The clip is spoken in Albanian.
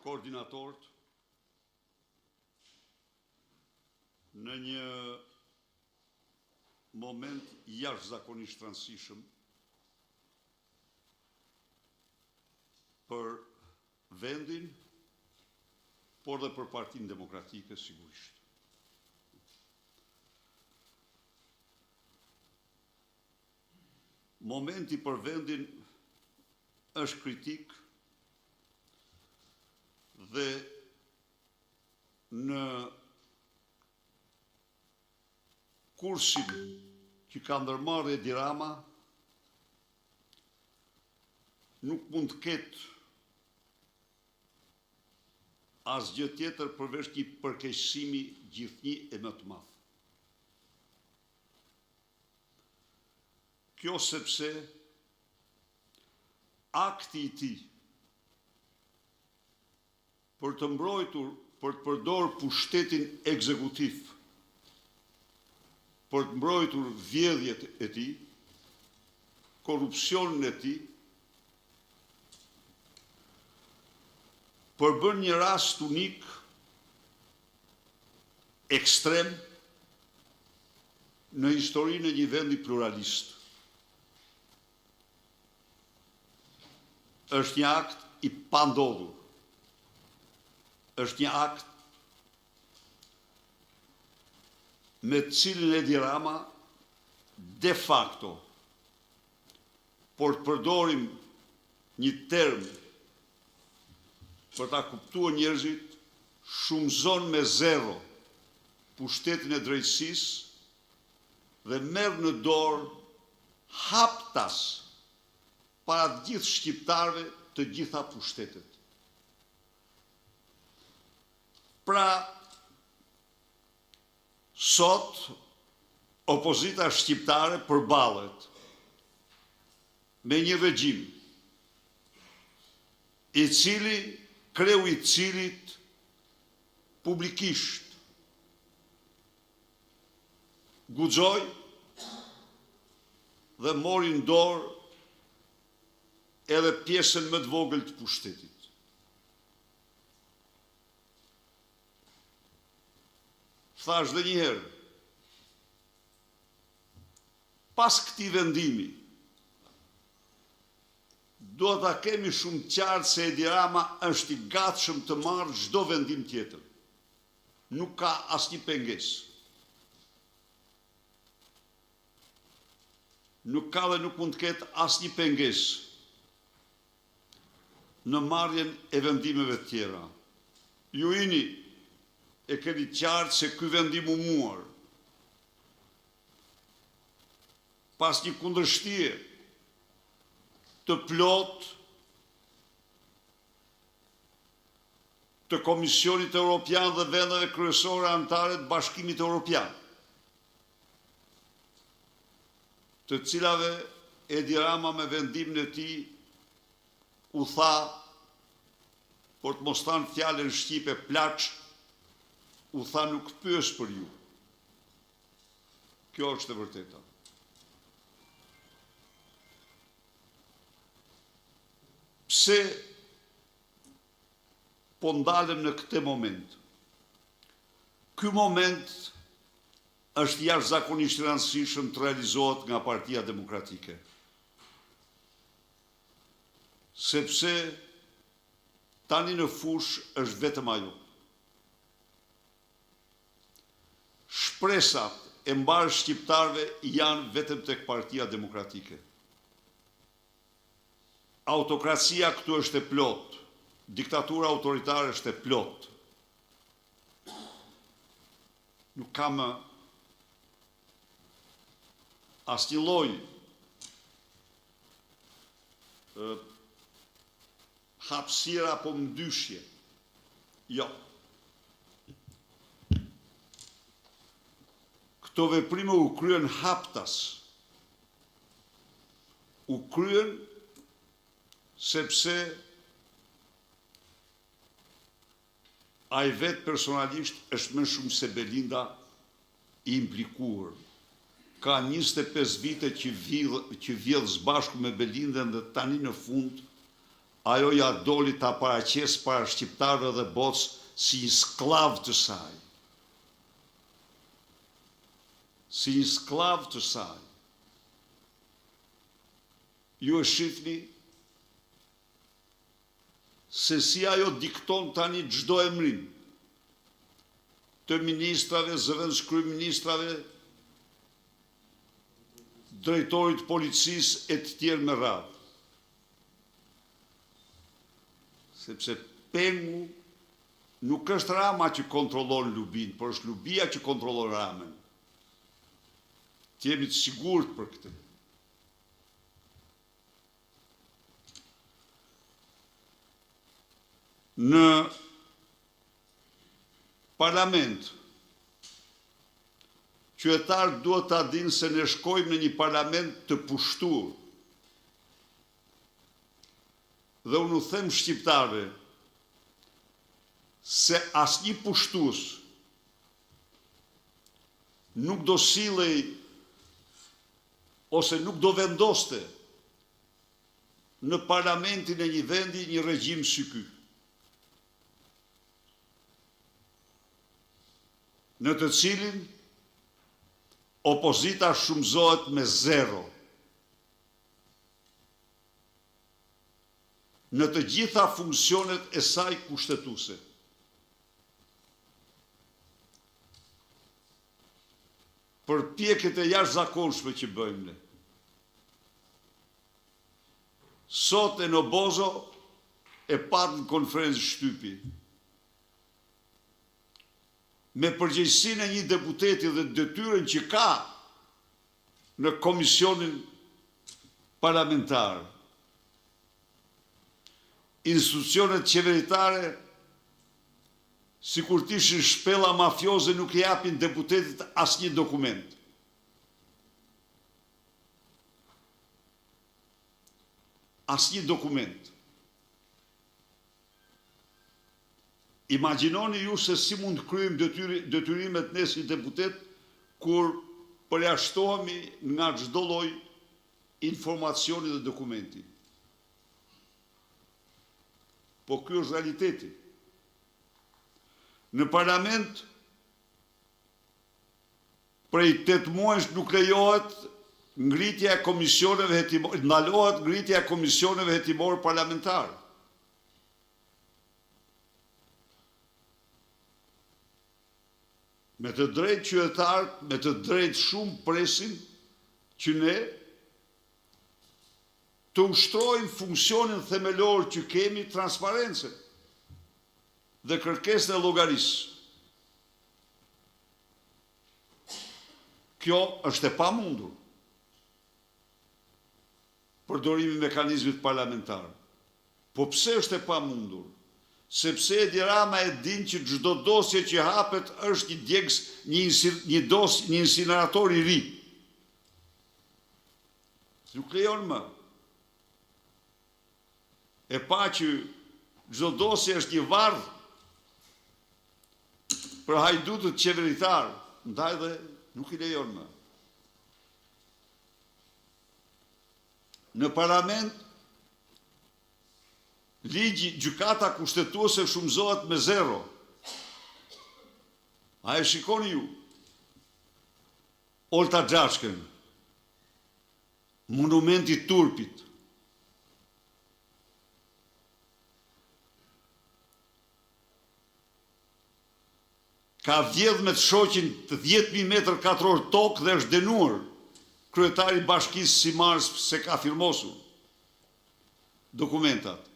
koordinatorët në një moment jashtëzakonisht rëndësishëm për vendin, por dhe për Partinë Demokratike sigurisht. Momenti për vendin është kritik dhe në kursin që ka ndërmarrë Edi Rama nuk mund të ketë asgjë tjetër përveç një përkeqësimi gjithnjë e më të madh. Kjo sepse akti i tij për të mbrojtur, për të përdorur pushtetin ekzekutiv, për të mbrojtur vjedhjet e tij, korrupsionin e tij, përbën një rast unik, ekstrem, në historinë e një vendi pluralist. Është një akt i pandodhur. Është një akt me të cilin Edi Rama de facto, por të përdorim një term për ta kuptuar njerëzit, shumëzon me zero pushtetin e drejtësisë dhe merr në dorë haptas para të gjithë shqiptarëve të gjitha pushtetet. Pra, sot, opozita shqiptare përballet me një regjim i cili, kreu i cilit publikisht guxoi dhe mori në dorë edhe pjesën më të vogël të pushtetit. Thash dhe një herë, pas këtij vendimi, do ta kemi shumë qartë se Edi Rama është i gatshëm të marrë çdo vendim tjetër. Nuk ka asnjë pengesë. Nuk ka dhe nuk mund të ketë asnjë pengesë në marrjen e vendimeve të tjera. Ju jeni e keni qartë se ky vendim u muar pas një kundërshtie të plot të Komisionit Evropian dhe vendeve kryesore anëtare të Bashkimit Evropian, të cilave Edi Rama me vendimin e tij u tha, por të mos thanë fjalën shqipe plaç, u tha nuk pyes për ju. Kjo është e vërteta. Pse po ndalem në këtë moment? Ky moment është jashtëzakonisht i rëndësishëm të realizohet nga Partia Demokratike. Sepse tani në fush është vetëm ajo. Shpresat e mbarë shqiptarëve janë vetëm tek Partia Demokratike. Autokracia këtu është e plot, diktatura autoritare është e plot. Nuk kam asnjë lloj hapësira apo ndyshje. Jo. Këto veprime u kryen haptas. U kryen sepse ai vetë personalisht është më shumë se Belinda i implikuar. Ka 25 vite që vjedh së bashku me Belindën dhe tani në fund ajo ja doli ta paraqes para shqiptarëve dhe botës si një sklav të saj. Si një sklav të saj. Ju e shifni se si ajo dikton tani çdo emrim të ministrave, zëvendës kryeministrave, drejtorit policisë e të tjerë me radhë. Sepse pengu nuk është Rama që kontrollon Lubin, por është Lubia që kontrollon Ramën. Të jemi të sigurt për këtë. Në parlament, qytetarët duhet ta dinë se ne shkojmë në një parlament të pushtuar. Dhe unë u them shqiptarëve se asnjë pushtues nuk do sillej ose nuk do vendoste në parlamentin e një vendi një regjim si ky. Në të cilin opozita shumëzohet me 0. Në të gjitha funksionet e saj kushtetuese. Përpjekjet e jashtëzakonshme që bëjmë ne. Sot e në Bozo e pat në konferencë shtypi. Me përgjegjësinë e një deputeti dhe detyrën që ka në komisionin parlamentar. Institucionet qeveritare, sikur të ishin shpella mafioze, nuk i japin deputetit asnjë dokument. Asnjë dokument. Imagjinoni ju se si mund të kryejmë detyrimet ne si deputet kur përjashtohemi nga çdo lloj informacioni dhe dokumenti. Po ky është realiteti. Në parlament prej 8 muajsh nuk lejohet ngritja e komisioneve hetimore, ndalohet ngritja e komisioneve hetimore parlamentare. Me të drejtë qytetarët, me të drejtë shumë presin që ne të ushtrojmë funksionin themelor që kemi, transparence dhe kërkesën e llogarisë. Kjo është e pamundur. Përdorimi i mekanizmit parlamentar. Po pse është e pamundur? Sepse Edi Rama e din që çdo dosje që hapet është një djegës, një incinerator i ri. Nuk lejon më. E pa që çdo dosje është një varr për hajdutët qeveritar, ndaj dhe nuk i lejon më. Në parlament ligji gjykata kushtetuese shumëzohet me 0. A e shikoni ju? Olta Xhaçkën, monumenti turpit. Ka vjedh me të shoqin të 10.000 metër katror tokë dhe është dënuar kryetari i bashkisë Simars se ka firmosur dokumentat.